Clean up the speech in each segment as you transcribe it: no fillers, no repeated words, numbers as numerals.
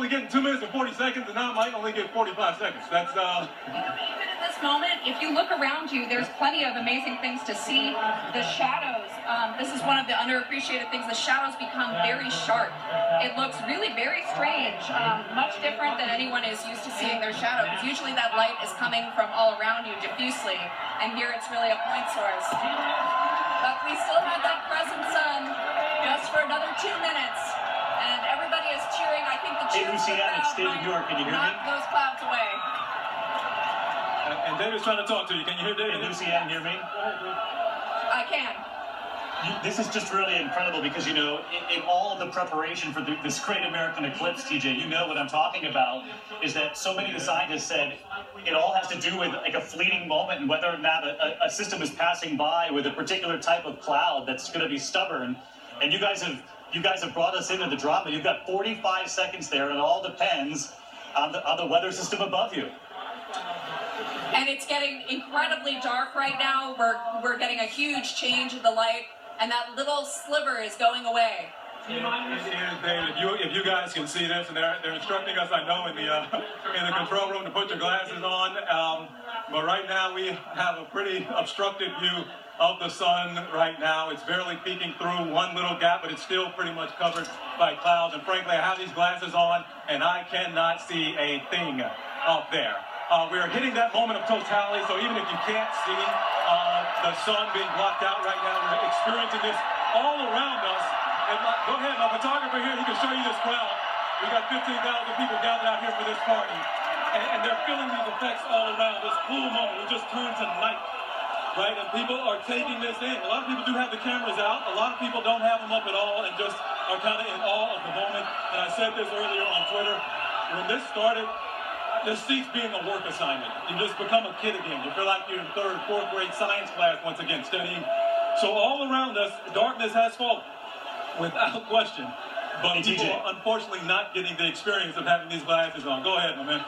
only getting 2 minutes and 40 seconds, and now I might only get 45 seconds. That's Even in this moment, if you look around you, there's plenty of amazing things to see. The shadows, this is one of the underappreciated things. The shadows become very sharp. It looks really very strange, much different than anyone is used to seeing their shadow, because usually that light is coming from all around you diffusely, and here it's really a point source. But we still have that crescent sun just for another 2 minutes, and everybody is cheering. I think the cheers Hey, Lucianne, it's David York. Can you hear me? knock those clouds away. and David's trying to talk to you. Can you hear David? Hey, Lucianne, hear me? I can. This is just really incredible because, you know, in all of the preparation for this great American eclipse, TJ, you know what I'm talking about, is that so many of the scientists said it all has to do with like a fleeting moment and whether or not a system is passing by with a particular type of cloud that's going to be stubborn. And you guys have brought us into the drama. You've got 45 seconds there, and it all depends on the weather system above you. And it's getting incredibly dark right now. We're getting a huge change in the light, and that little sliver is going away. It is, David. If you guys can see this, and they're instructing us, I know, in the control room to put your glasses on. But right now we have a pretty obstructed view of the sun right now. It's barely peeking through one little gap, but it's still pretty much covered by clouds. And frankly, I have these glasses on, and I cannot see a thing up there. We're hitting that moment of totality, so even if you can't see the sun being blocked out right now, we're experiencing this all around us. And go ahead, my photographer here, he can show you this crowd. We got 15,000 people gathered out here for this party. And they're feeling these effects all around, this cool moment. We just turned to night, right? And people are taking this in. A lot of people do have the cameras out. A lot of people don't have them up at all and just are kind of in awe of the moment. And I said this earlier on Twitter. When this started, this ceased being a work assignment. You just become a kid again. You feel like you're in third, fourth grade science class once again, studying. So all around us, darkness has fallen, without question. But people are unfortunately not getting the experience of having these glasses on. Go ahead, my man.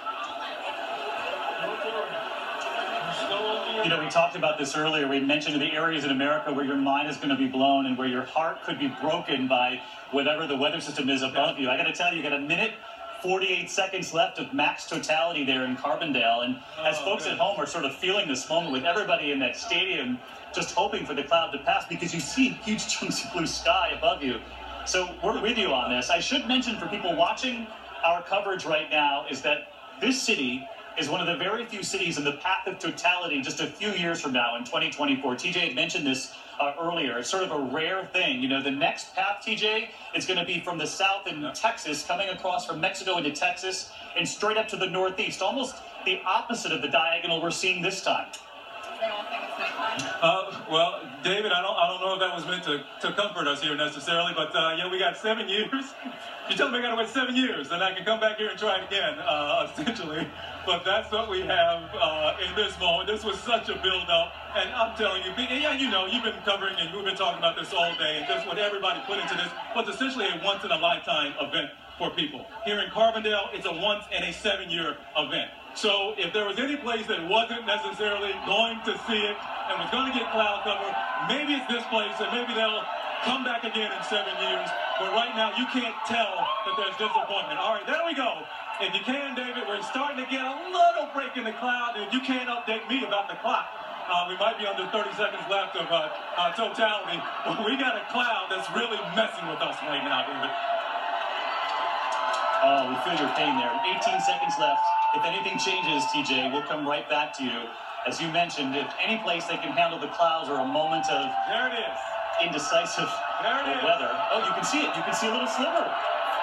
You know, we talked about this earlier. We mentioned the areas in America where your mind is going to be blown and where your heart could be broken by whatever the weather system is above you. I got to tell you, you got a minute 48 seconds left of max totality there in Carbondale. And as folks at home are sort of feeling this moment with everybody in that stadium just hoping for the cloud to pass because you see huge chunks of blue sky above you. So we're with you on this. I should mention for people watching our coverage right now is that this city is one of the very few cities in the path of totality just a few years from now in 2024. TJ had mentioned this earlier. It's sort of a rare thing. You know, the next path, TJ, is going to be from the south in Texas, coming across from Mexico into Texas, and straight up to the northeast, almost the opposite of the diagonal we're seeing this time. Well, David, I don't know if that was meant to comfort us here necessarily, but yeah, we got 7 years. You tell me I got to wait 7 years, then I can come back here and try it again, essentially. But that's what we have in this moment. This was such a build-up, and I'm telling you, yeah, you know, you've been covering and we've been talking about this all day, and just what everybody put into this was essentially a once-in-a-lifetime event for people. Here in Carbondale, it's a once-in-a-7-year event. So if there was any place that wasn't necessarily going to see it and was going to get cloud cover, maybe it's this place, and maybe they'll come back again in 7 years. But right now, you can't tell that there's disappointment. All right, there we go. If you can, David, we're starting to get a little break in the cloud, and you can't update me about the clock. We might be under 30 seconds left of totality, but we got a cloud that's really messing with us right now, David. Oh, we feel your pain there. 18 seconds left. If anything changes, TJ, we'll come right back to you. As you mentioned, if any place they can handle the clouds or a moment of there it is. Indecisive weather. Oh, you can see it. You can see a little sliver.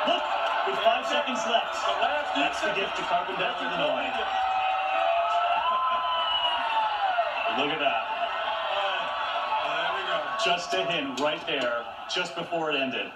Look, with 5 seconds left. That's the gift to Carbondale, Illinois. Look at that. There we go. Just a hint right there, just before it ended.